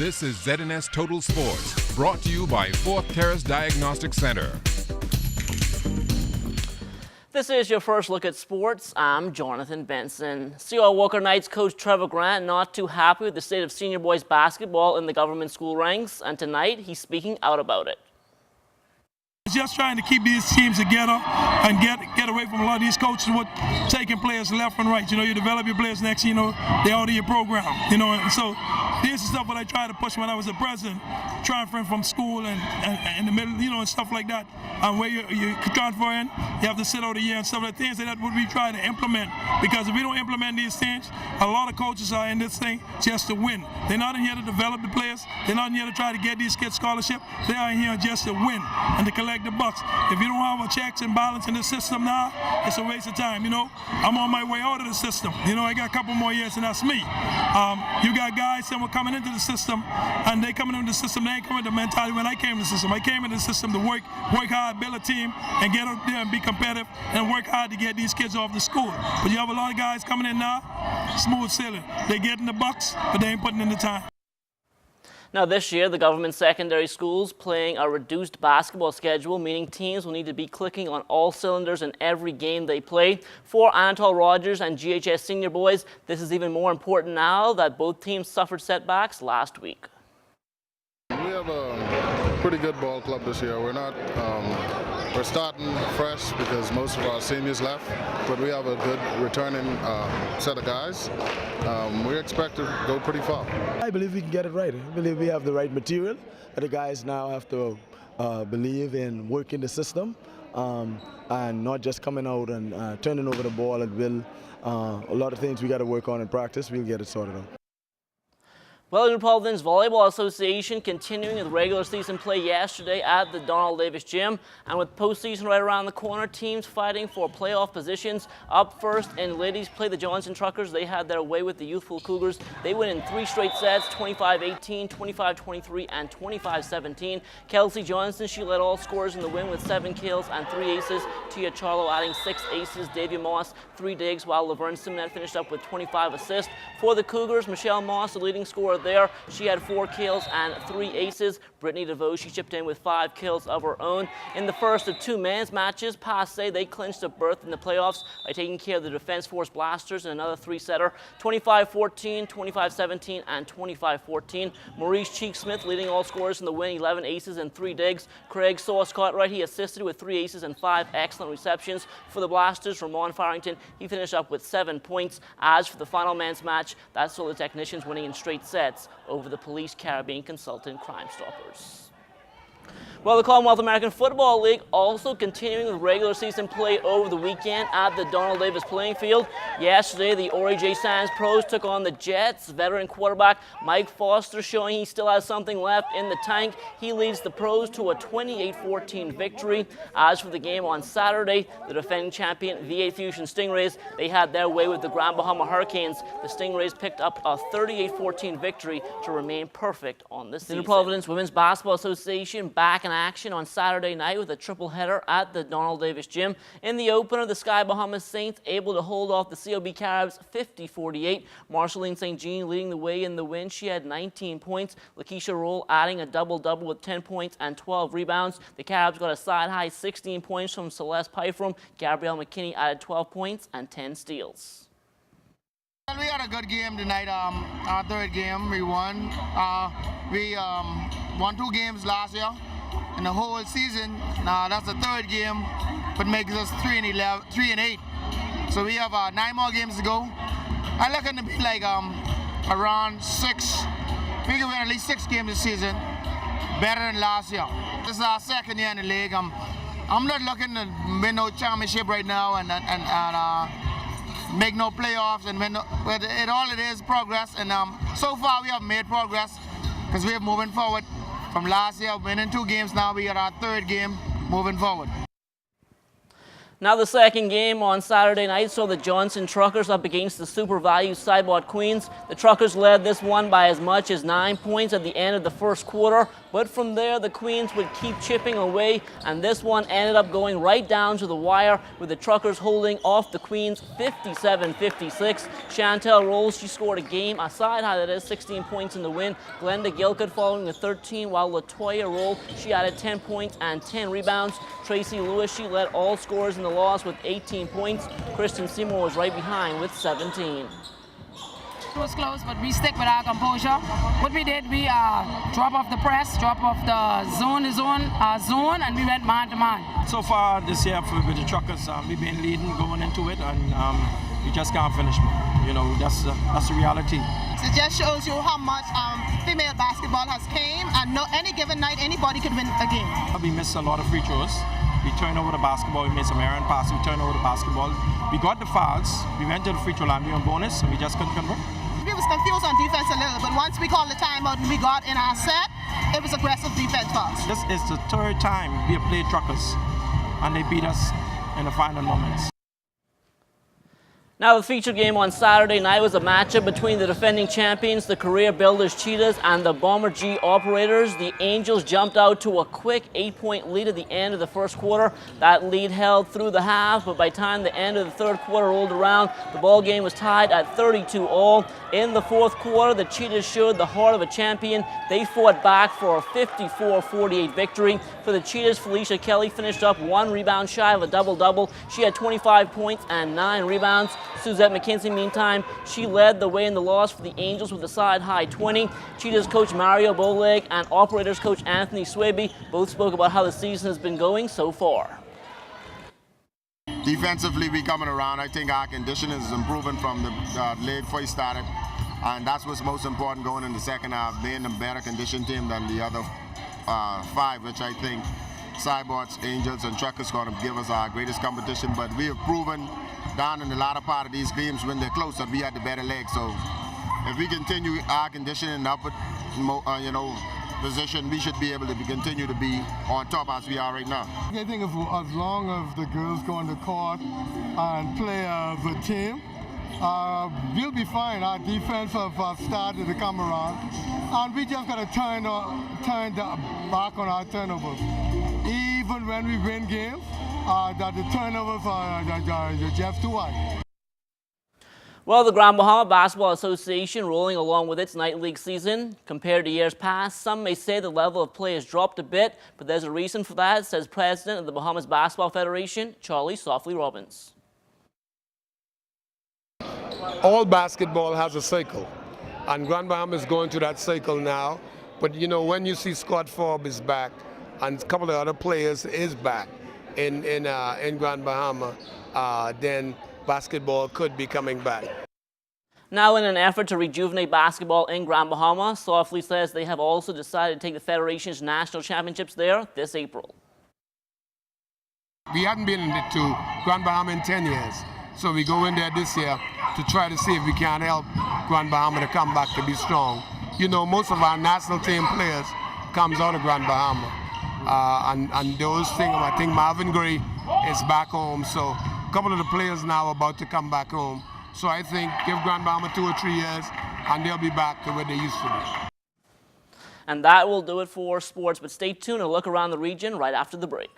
This is ZNS Total Sports, brought to you by Fourth Terrace Diagnostic Center. This is your first look at sports. I'm Jonathan Benson. CR Walker Knights coach Trevor Grant not too happy with the state of senior boys basketball in the government school ranks, and tonight he's speaking out about it. Just trying to keep these teams together and get away from a lot of these coaches with taking players left and right. You know, you develop your players next, you know, they're out of your program. You know, and so this is stuff that I tried to push when I was a president, transferring from school and in the middle, you know, and stuff like that. And where you transfer in, you have to sit out a year and stuff like that. Things like that would we try to implement, because if we don't implement these things, a lot of coaches are in this thing just to win. They're not in here to develop the players. They're not in here to try to get these kids scholarship. They are in here just to win and to collect the bucks. If you don't have a checks and balance in the system now, it's a waste of time. You know, I'm on my way out of the system. You know, I got a couple more years, and that's me. You got guys that were coming into the system, and they coming into the system. They ain't coming to the mentality when I came to the system. I came into the system to work hard, build a team, and get up there and be competitive and work hard to get these kids off the school. But you have a lot of guys coming in now, smooth sailing. They getting the bucks, but they ain't putting in the time. Now this year, the government secondary schools playing a reduced basketball schedule, meaning teams will need to be clicking on all cylinders in every game they play. For Anatole Rogers and GHS senior boys, this is even more important now that both teams suffered setbacks last week. We have a pretty good ball club this year. We're starting fresh because most of our seniors left, but we have a good returning set of guys. We expect to go pretty far. I believe we can get it right. I believe we have the right material. The guys now have to believe in working the system and not just coming out and turning over the ball and will. A lot of things we got to work on in practice. We'll get it sorted out. Well, the Providence Volleyball Association continuing with regular season play yesterday at the Donald Davis Gym. And with postseason right around the corner, teams fighting for playoff positions. Up first in ladies play, the Johnson Truckers. They had their way with the youthful Cougars. They win in 3 straight sets, 25-18, 25-23, and 25-17. Kelsey Johnson, she led all scorers in the win with 7 kills and 3 aces. Tia Charlo adding 6 aces. Davia Moss, 3 digs, while Laverne Simonet finished up with 25 assists. For the Cougars, Michelle Moss, the leading scorer there. She had 4 kills and 3 aces. Brittany DeVoe, she chipped in with 5 kills of her own. In the first of 2 men's matches, Passé, they clinched a berth in the playoffs by taking care of the Defense Force Blasters in another 3-setter, 25-14, 25-17, and 25-14. Maurice Cheek-Smith leading all scorers in the win, 11 aces and 3 digs. Craig Sauce-Cartwright, he assisted with 3 aces and 5 excellent receptions. For the Blasters, Ramon Farrington, he finished up with 7 points. As for the final men's match, that's all the technicians winning in straight sets over the Police Caribbean Consultant Crime Stoppers. Well, the Commonwealth American Football League also continuing with regular season play over the weekend at the Donald Davis playing field. Yesterday, the Ori J. Sands pros took on the Jets. Veteran quarterback Mike Foster showing he still has something left in the tank. He leads the pros to a 28-14 victory. As for the game on Saturday, the defending champion V8 Fusion Stingrays, they had their way with the Grand Bahama Hurricanes. The Stingrays picked up a 38-14 victory to remain perfect on this season. The Providence Women's Basketball Association back in action on Saturday night with a triple header at the Donald Davis Gym. In the opener, the Sky Bahama Saints able to hold off the COB Caribs 50-48. Marceline St. Jean leading the way in the win. She had 19 points. Lakeisha Roll adding a double-double with 10 points and 12 rebounds. The Caribs got a side-high 16 points from Celeste Pyfrom. Gabrielle McKinney added 12 points and 10 steals. Well, we had a good game tonight. Our third game, we won. We won 2 games last year. In the whole season, that's the 3rd game, but makes us 3-8. So we have 9 more games to go. I reckon to be like around 6. We can win at least 6 games this season, better than last year. This is our 2nd year in the league. I'm not looking to win no championship right now and make no playoffs and win. But all it is progress, and so far we have made progress because we are moving forward. From last year, winning 2 games, now we got our 3rd game moving forward. Now the second game on Saturday night saw the Johnson Truckers up against the Super Value Cybot Queens. The Truckers led this one by as much as 9 points at the end of the first quarter, but from there the Queens would keep chipping away, and this one ended up going right down to the wire with the Truckers holding off the Queens 57-56. Chantel Rolls, she scored a game, a side high that is, 16 points in the win. Glenda Gilcott following the 13, while Latoya Roll, she added 10 points and 10 rebounds. Tracy Lewis, she led all scorers in the loss with 18 points. Kristen Seymour was right behind with 17. It was close, but we stick with our composure. What we did, we drop off the press, drop off the zone, and we went man to man. So far this year with the Truckers, we've been leading going into it, and we just can't finish. You know, that's the reality. It just shows you how much female basketball has came, and any given night, anybody could win a game. We missed a lot of free throws. We turned over the basketball, we made some errant passes, we turned over the basketball. We got the fouls, we went to the free throw line, we were on bonus, and we just couldn't convert. We was confused on defense a little, but once we called the timeout and we got in our set, it was aggressive defense for us. This is the third time we have played Truckers, and they beat us in the final moments. Now the feature game on Saturday night was a matchup between the defending champions, the Career Builders Cheetahs, and the Bomber G Operators. The Angels jumped out to a quick 8-point lead at the end of the first quarter. That lead held through the half, but by the time the end of the third quarter rolled around, the ball game was tied at 32-all. In the fourth quarter, the Cheetahs showed the heart of a champion. They fought back for a 54-48 victory. For the Cheetahs, Felicia Kelly finished up 1 rebound shy of a double-double. She had 25 points and 9 rebounds. Suzette McKinsey, meantime, she led the way in the loss for the Angels with a side-high 20. Cheetahs coach Mario Bowleg and Operators coach Anthony Swaby both spoke about how the season has been going so far. Defensively, we coming around. I think our conditioning is improving from the league before we started, and that's what's most important going in the second half, being a better conditioned team than the other 5, which I think Cybots, Angels, and Truckers going to give us our greatest competition. But we have proven down in the latter part of these games when they're close that we had the better leg. So if we continue our conditioning in the upward position, we should be able to continue to be on top as we are right now. I think as long as the girls go on the court and play as a team, we'll be fine. Our defense have started to come around, and we just got to turn back on our turnovers. Even when we win games, that the turnovers are just too high. Well, the Grand Bahama Basketball Association rolling along with its night league season. Compared to years past, some may say the level of play has dropped a bit, but there's a reason for that, says President of the Bahamas Basketball Federation, Charlie Softly Robbins. All basketball has a cycle, and Grand Bahama is going through that cycle now. But you know, when you see Scott Forbes is back and a couple of other players is back in Grand Bahama, then basketball could be coming back. Now, in an effort to rejuvenate basketball in Grand Bahama, Softly says they have also decided to take the Federation's national championships there this April. We hadn't been to Grand Bahama in 10 years, so we go in there this year to try to see if we can help Grand Bahama to come back to be strong. You know, most of our national team players comes out of Grand Bahama, and those things, I think Marvin Gray is back home, so a couple of the players now are about to come back home. So I think give Grand Bahama 2 or 3 years and they'll be back to where they used to be. And that will do it for sports, but stay tuned and look around the region right after the break.